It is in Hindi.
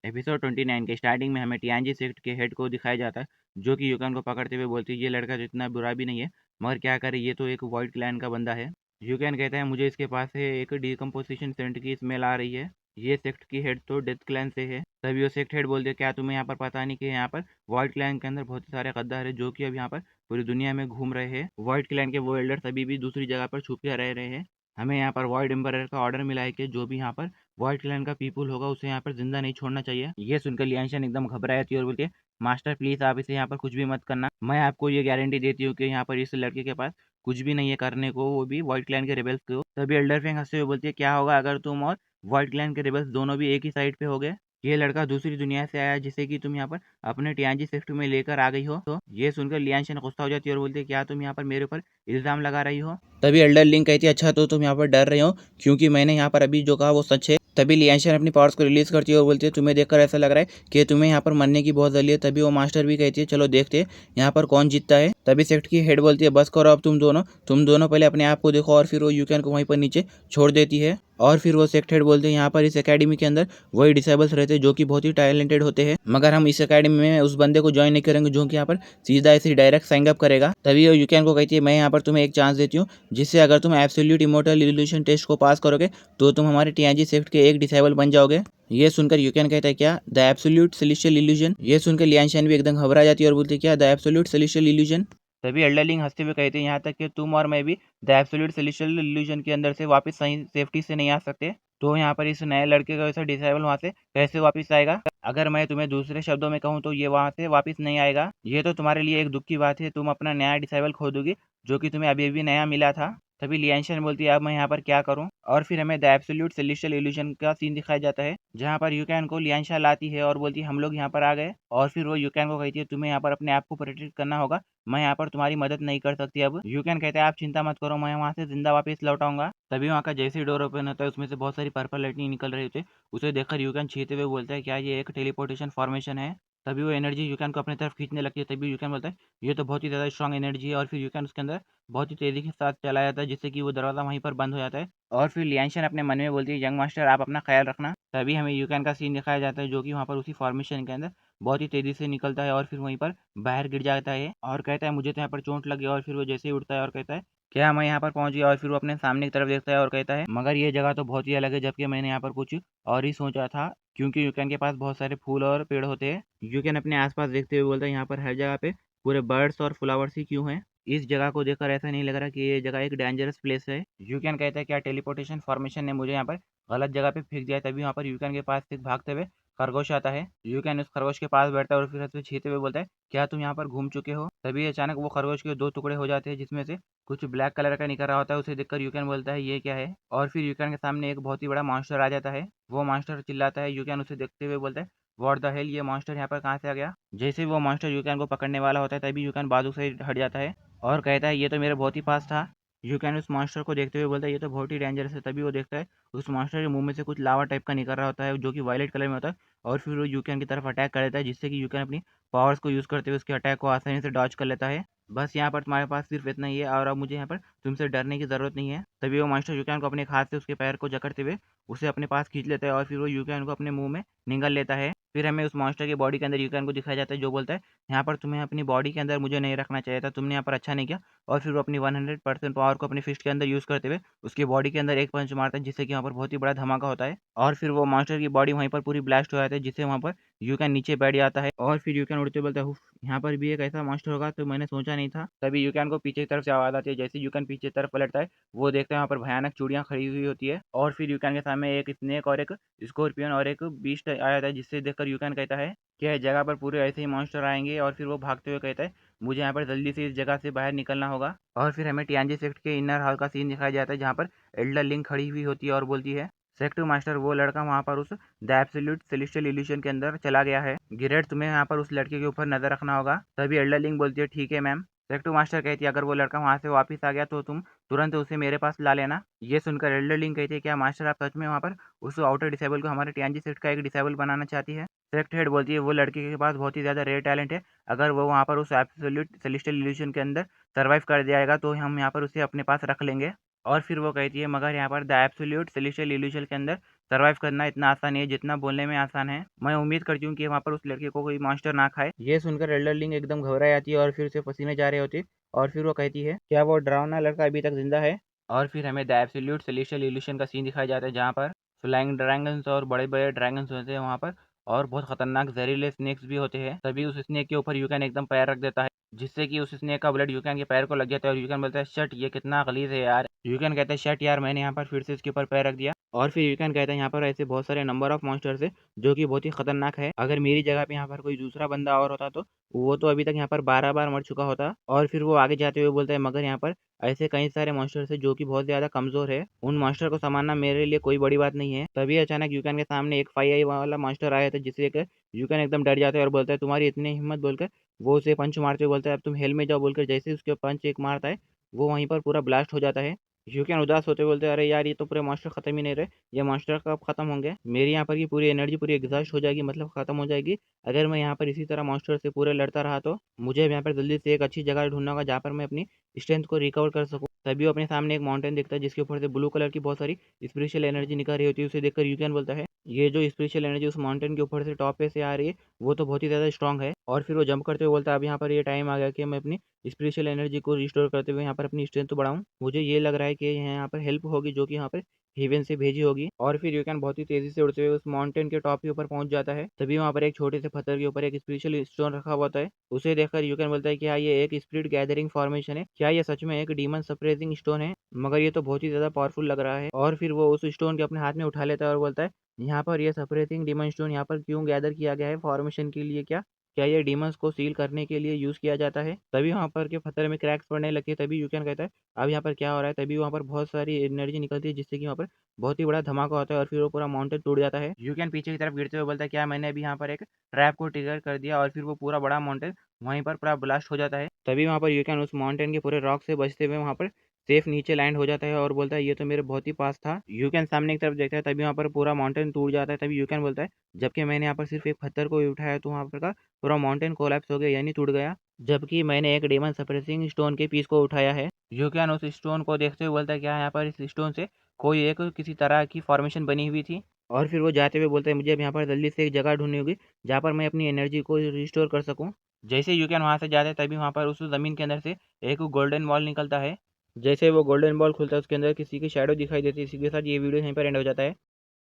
एपिसोड 29 के स्टार्टिंग में हमें टियानजी सेक्ट के हेड को दिखाया जाता है, जो कि यूकन को पकड़ते हुए बोलती है ये लड़का तो इतना बुरा भी नहीं है, मगर क्या करे, ये तो एक वाइट क्लैन का बंदा है। यूकन कहता है मुझे इसके पास से एक डिकम्पोजिशन सेंट की स्मेल आ रही है, ये सेक्ट की हेड तो डेथ क्लैन से है। तभी वो सेक्ट हेड बोलते हैं क्या तुम्हें यहाँ पर पता नहीं कि यहाँ पर वाइट क्लैन के अंदर बहुत सारे गद्दार है जो कि अब यहाँ पर पूरी दुनिया में घूम रहे हैं। वाइट क्लैन के वो एल्डर्स अभी भी दूसरी जगह पर छुप के रह रहे हैं। हमें यहाँ पर वाइट एम्पायर का ऑर्डर मिला है कि जो भी यहाँ पर वाइट क्लैन का पीपल होगा उसे यहाँ पर जिंदा नहीं छोड़ना चाहिए। ये सुनकर लियांशन एकदम घबरा जाती है और बोलती है मास्टर प्लीज आप इसे यहाँ पर कुछ भी मत करना, मैं आपको ये गारंटी देती हूँ कि यहाँ पर इस लड़के के पास कुछ भी नहीं है करने को, वो भी व्हाइट क्लैन के रेबल्स को। तभी एल्डर फेंग हंसते हुए बोलती है क्या होगा अगर तुम और व्हाइट क्लैन के रेबल्स दोनों भी एक ही साइड पे हो गए। ये लड़का दूसरी दुनिया से आया जिसे कि तुम यहाँ पर अपने टियांजी शिफ्ट में लेकर आ गई हो। तो ये सुनकर लियांशन गुस्सा हो जाती है और बोलती है क्या तुम यहाँ पर मेरे ऊपर इल्जाम लगा रही हो। तभी एल्डर लिंक कहती है अच्छा तो तुम यहाँ पर डर रहे हो क्योंकि मैंने यहाँ पर अभी जो कहा वो सच है। तभी लियांशन अपनी पावर्स को रिलीज करती है और बोलती है तुम्हें देखकर ऐसा लग रहा है कि तुम्हें यहाँ पर मरने की बहुत जल्दी है। तभी वो मास्टर भी कहती है चलो देखते हैं यहाँ पर कौन जीतता है। तभी सेक्ट की हेड बोलती है बस करो अब तुम दोनों पहले अपने आप को देखो, और फिर वो यूकैन को वहीं पर नीचे छोड़ देती है। और फिर वो सेक्ट हेड बोलते हैं यहाँ पर इस एकेडमी के अंदर वही डिसेबल्स रहते हैं जो कि बहुत ही टैलेंटेड होते हैं, मगर हम इस एकेडमी में उस बंदे को ज्वाइन नहीं करेंगे जो कि यहाँ पर सीधा ऐसे डायरेक्ट साइन अप करेगा। तभी वो यूकैन को कहती है मैं यहाँ पर तुम्हें एक चांस देती हूँ जिससे अगर तुम एब्सोल्यूट इमोर्टल इल्यूशन टेस्ट को पास करोगे तो तुम हमारे टीएनजी शिफ्ट के एक डिसेबल बन जाओगे। ये सुनकर यूकैन कहता है क्या द एब्सोल्यूट सेलेस्टियल इल्यूजन। ये सुनकर लियांशन भी एकदम घबरा जाती है और बोलती है क्या द एब्सोल्यूट सेलेस्टियल इल्यूजन। तभी एल्डरलिंग हंसते हुए कहते हैं यहाँ तक कि तुम और मैं भी द एब्सोल्यूट सेलेस्टियल इल्यूजन के अंदर से वापस सही सेफ्टी से नहीं आ सकते, तो यहाँ पर इस नए लड़के का वैसा डिसेबल वहाँ से कैसे वापस आएगा। अगर मैं तुम्हें दूसरे शब्दों में कहूँ तो ये वहाँ से वापस नहीं आएगा। ये तो तुम्हारे लिए एक दुख की बात है, तुम अपना नया डिसेबल खो दोगी जो कि तुम्हें अभी अभी नया मिला था। तभी लियांशन बोलती है अब मैं यहाँ पर क्या करूँ। और फिर हमें द एब्सोल्यूट सेलेस्टियल इल्यूजन का सीन दिखाया जाता है जहाँ पर यूकैन को लियांशा लाती है और बोलती है हम लोग यहाँ पर आ गए। और फिर वो यूकैन को कहती है तुम्हें यहाँ पर अपने आप को प्रोटेक्ट करना होगा, मैं यहाँ पर तुम्हारी मदद नहीं कर सकती। अब यूकैन कहते हैं आप चिंता मत करो, मैं वहाँ से जिंदा वापस लौट आऊंगा। तभी वहाँ का जैसे ही डोर ओपन होता है उसमें से बहुत सारी पर्पल लाइटनिंग निकल रही होती है। उसे देखकर यूकैन छीते हुए बोलता है क्या ये एक टेलीपोर्टेशन फॉर्मेशन है। तभी वो एनर्जी यूकैन को अपनी तरफ खींचने लगती है। तभी यूकैन बोलता है ये तो बहुत ही ज़्यादा स्ट्रॉन्ग एनर्जी है, और फिर यूकैन उसके अंदर बहुत ही तेज़ी के साथ चला जाता है जिससे कि वो दरवाज़ा वहीं पर बंद हो जाता है। और फिर लियांशन अपने मन में बोलती है यंग मास्टर आप अपना ख्याल रखना। तभी हमें यूकैन का सीन दिखाया जाता है जो कि वहाँ पर उसी फॉर्मेशन के अंदर बहुत ही तेज़ी से निकलता है और फिर वहीं पर बाहर गिर जाता है और कहता है मुझे तो यहाँ पर चोट लगी। और फिर वो जैसे ही उठता है और कहता है क्या मैं यहाँ पर पहुँच गया। और फिर वो अपने सामने की तरफ देखता है और कहता है मगर ये जगह तो बहुत ही अलग है, जबकि मैंने यहाँ पर कुछ और ही सोचा था, क्योंकि यूकैन के पास बहुत सारे फूल और पेड़ होते हैं। यूकैन अपने आसपास देखते हुए बोलता है यहाँ पर हर जगह पे पूरे बर्ड्स और फ्लावर्स ही क्यों हैं। इस जगह को देखकर ऐसा नहीं लग रहा कि ये जगह एक डेंजरस प्लेस है। यूकैन कहता है क्या टेलीपोर्टेशन फॉर्मेशन ने मुझे यहाँ पर गलत जगह पे फेंक दिया है। तभी वहाँ पर यूकैन के पास एक भागते हुए खरगोश आता है। यूकैन उस खरगोश के पास बैठता है और फिर हंसते छीते हुए बोलता है क्या तुम यहाँ पर घूम चुके हो। तभी अचानक वो खरगोश के दो टुकड़े हो जाते हैं जिसमें से कुछ ब्लैक कलर का निकल रहा होता है। उसे देखकर यूकैन बोलता है ये क्या है। और फिर यूकैन के सामने एक बहुत ही बड़ा मॉन्स्टर आ जाता है। वो मॉन्स्टर चिल्लाता है, यूकैन उसे देखते हुए बोलता है व्हाट द हेल, ये मॉन्स्टर यहाँ पर कहाँ से आ गया। जैसे ही वो मॉन्स्टर यूकैन को पकड़ने वाला होता है तभी यूकैन बाजू से हट जाता है और कहता है ये तो मेरे बहुत ही पास था। यूकैन उस मॉन्स्टर को देखते हुए बोलता है ये तो बहुत ही डेंजरस है। तभी वो देखता है उस मॉन्स्टर के मुंह में से कुछ लावा टाइप का निकल रहा होता है जो कि वायलेट कलर में होता है। और फिर वो यूकैन की तरफ अटैक कर देता है जिससे कि यूकैन अपनी पावर्स को यूज़ करते हुए उसके अटैक को आसानी से डॉज कर लेता है। बस यहाँ पर तुम्हारे पास सिर्फ इतना ही है और अब मुझे यहाँ पर तुमसे डरने की ज़रूरत नहीं है। तभी वो मास्टर यूकैन को अपने एक हाथ से उसके पैर को जकड़ते हुए उसे अपने पास खींच लेता है और फिर वो यूकैन को अपने मुंह में निगल लेता है। फिर हमें उस मॉन्स्टर की बॉडी के अंदर यूकैन को दिखाया जाता है जो बोलता है यहाँ पर तुम्हें अपनी बॉडी के अंदर मुझे नहीं रखना चाहिए था, तुमने यहाँ पर अच्छा नहीं किया। और फिर वो अपनी 100% पावर को अपनी फिस्ट के अंदर यूज़ करते हुए उसकी बॉडी के अंदर एक पंच मारता है जिससे कि वहाँ पर बहुत ही बड़ा धमाका होता है। और फिर वो मॉन्स्टर की बॉडी वहीं पर पूरी ब्लास्ट हो जाती है जिससे वहाँ पर यूकैन नीचे बैठ जाता है। और फिर यूकैन उड़ते बोलता है यहाँ पर भी एक ऐसा मॉन्स्टर होगा तो मैंने सोचा नहीं था। तभी यूकैन को पीछे की तरफ से आवाज़ आती है। जैसे यूकैन पीछे की तरफ पलटता है वो देखते हैं वहाँ पर भयानक चूड़ियाँ खड़ी हुई होती है और फिर यूकैन के सामने एक स्नेक और एक स्कॉर्पियन और एक बीस्ट आया था जिससे देखकर यूकैन कहता है कि इस जगह पर पूरे ऐसे ही मॉन्स्टर आएंगे। और फिर वो भागते हुए कहता है मुझे यहाँ पर जल्दी से इस जगह से बाहर निकलना होगा। और फिर हमें टियांजी सेक्ट के इनर हॉल का सीन दिखाया जाता है जहाँ पर एल्डर लिंक खड़ी हुई होती है और बोलती है सेक्टर मास्टर वो लड़का वहाँ पर उस द एब्सोल्यूट सेलेस्टियल इल्यूशन के अंदर चला गया है, गिरेट तुम्हें यहाँ पर उस लड़के के ऊपर नजर रखना होगा। तभी एल्डर लिंक बोलती है ठीक है मैम। सेक्टर मास्टर कहती है अगर वो लड़का वहाँ से वापस आ गया तो तुम तुरंत उसे मेरे पास ला लेना। ये सुनकर एल्डर लिंक कहती है क्या मास्टर आप सच में वहाँ पर उस आउटर डिसेबल को हमारे टियांजी सेक्ट का एक डिसेबल बनाना चाहती है। सेक्ट हेड बोलती है वो लड़के के पास बहुत ही ज़्यादा रेयर टैलेंट है, अगर वो वहाँ पर उस एब्सोल्यूट सेलेस्टियल इल्यूशन के अंदर सर्वाइव कर जाएगा तो हम यहाँ पर उसे अपने पास रख लेंगे। और फिर वो कहती है मगर यहाँ पर द एब्सोल्यूट सेलेस्टियल इल्यूशन के अंदर सर्वाइव करना इतना आसान नहीं है जितना बोलने में आसान है। मैं उम्मीद करती हूँ कि वहाँ पर उस लड़के को कोई मॉन्स्टर ना खाए। ये सुनकर एल्डरलिंग एकदम घबरा जाती है और फिर उसे पसीने जा रहे होते और फिर वो कहती है क्या वो डरावना लड़का अभी तक जिंदा है। और फिर हमें द एब्सोल्यूट सेलेस्टियल इल्यूशन का सीन दिखाया जाता है जहाँ पर फ्लाइंग ड्रैगन्स और बड़े बड़े ड्रैगन्स होते हैं वहाँ पर, और बहुत खतरनाक जहरीले स्नेक्स भी होते हैं। तभी उस स्नेक के ऊपर यूकैन एकदम पैर रख देता है जिससे कि उस स्नेक का ब्लड यूकैन के पैर को लग जाता है और यूकैन बोलता है शट, ये कितना गलीज है यार। यूकैन कहता है शट यार, मैंने यहाँ पर फिर से इसके ऊपर पैर रख दिया। और फिर यूकैन कहता है यहाँ पर ऐसे बहुत सारे नंबर ऑफ मॉन्स्टर्स है जो कि बहुत ही खतरनाक है। अगर मेरी जगह पे यहाँ पर कोई दूसरा बंदा और होता तो वो तो अभी तक यहाँ पर 12 बार मर चुका होता। और फिर वो आगे जाते हुए बोलता है मगर यहाँ पर ऐसे कई सारे मॉन्स्टर्स है जो कि बहुत ज्यादा कमजोर है, उन मॉन्स्टर को संभालना मेरे लिए कोई बड़ी बात नहीं है। तभी अचानक यूकैन के सामने एक 5 आई वाला मॉन्स्टर आया था जिससे कि यूकैन एकदम डर जाता है और बोलता है तुम्हारी इतनी हिम्मत बोलकर वो उसे पंच मारते हुए बोलता है अब तुम हेल में जाओ बोलकर जैसे ही उसके पंच एक मारता है वो वहीं पर पूरा ब्लास्ट हो जाता है। यूकेन उदास होते बोलते हैं अरे यार ये तो पूरे मास्टर खत्म ही नहीं रहे, ये मास्टर कब खत्म होंगे, मेरी यहाँ पर की पूरी एनर्जी पूरी एग्जॉस्ट हो जाएगी, मतलब खत्म हो जाएगी। अगर मैं यहाँ पर इसी तरह मास्टर से पूरे लड़ता रहा तो मुझे यहाँ पर जल्दी से एक अच्छी जगह ढूंढना होगा जहाँ पर मैं अपनी स्ट्रेंथ को रिकवर कर सकूँ। तभी वो अपने सामने एक माउंटेन देखता है जिसके ऊपर से ब्लू कलर की बहुत सारी स्पिरिचुअल एनर्जी निकल रही होती है। उसे देखकर यूकेन बोलता है ये जो स्पिरिचुअल एनर्जी उस माउंटेन के ऊपर से टॉप पे से आ रही है वो तो बहुत ही ज़्यादा स्ट्रांग है। और फिर वो जंप करते हुए बोलता है अब यहाँ पर ये टाइम आ गया कि मैं अपनी स्पिरिचुअल एनर्जी को रिस्टोर करते हुए यहाँ पर अपनी स्ट्रेंथ तो बढ़ाऊँ। मुझे ये लग रहा है कि यहाँ पर हेल्प होगी जो कि यहाँ पर हेवन से भेजी होगी। और फिर यूकैन बहुत ही तेजी से उड़ते हुए उस माउंटेन के टॉप के ऊपर पहुंच जाता है। तभी वहाँ पर एक छोटे से पत्थर के ऊपर एक स्पिरिचुअल स्टोन रखा हुआ होता है। उसे देखकर यूकैन बोलता है कि हाँ ये एक स्पिरिट गैदरिंग फॉर्मेशन है, क्या ये सच में एक डीमन सप्रेसिंग स्टोन है, मगर ये तो बहुत ही ज्यादा पावरफुल लग रहा है। और फिर वो उस स्टोन के अपने हाथ में उठा लेता है और बोलता है यहाँ पर ये सप्रेसिंग डीमन स्टोन यहाँ पर क्यों गैदर किया गया है, फॉर्मेशन के लिए क्या, क्या ये डीमंस को सील करने के लिए यूज किया जाता है। तभी वहाँ पर के पत्थर में क्रैक्स पड़ने लगते हैं। तभी यूकैन कहता है अब यहाँ पर क्या हो रहा है। तभी वहाँ पर बहुत सारी एनर्जी निकलती है जिससे कि वहाँ पर बहुत ही बड़ा धमाका होता है और फिर वो पूरा माउंटेन टूट जाता है। यूकैन पीछे की तरफ गिरते हुए बोलता है क्या मैंने अभी यहाँ पर एक ट्रैप को ट्रिगर कर दिया, और फिर वो पूरा बड़ा माउंटेन वहीं पर पूरा ब्लास्ट हो जाता है। तभी वहाँ पर यूकैन उस माउंटेन के पूरे रॉक से बचते हुए वहाँ पर सेफ नीचे लैंड हो जाता है और बोलता है ये तो मेरे बहुत ही पास था। यूकैन सामने की तरफ देखता है तभी वहाँ पर पूरा माउंटेन टूट जाता है। तभी यूकैन बोलता है जबकि मैंने यहाँ पर सिर्फ एक पत्थर को ही उठाया तो वहाँ पर का पूरा माउंटेन कोलैप्स हो गया यानी टूट गया, जबकि मैंने एक डेमन सप्रेसिंग स्टोन के पीस को उठाया है। यूकैन उस स्टोन को देखते हुए बोलता है क्या यहाँ पर इस स्टोन से कोई एक किसी तरह की फॉर्मेशन बनी हुई थी। और फिर वो जाते हुए बोलते हैं मुझे अब यहाँ पर जल्दी से एक जगह ढूंढनी होगी जहाँ पर मैं अपनी एनर्जी को रिस्टोर कर सकूँ। जैसे यूकैन वहाँ से जाते हैं तभी वहाँ पर उस ज़मीन के अंदर से एक गोल्डन बॉल निकलता है। जैसे वो गोल्डन बॉल खुलता है उसके अंदर किसी की शैडो दिखाई देती है। इसी के साथ ये वीडियो यहीं पर एंड हो जाता है।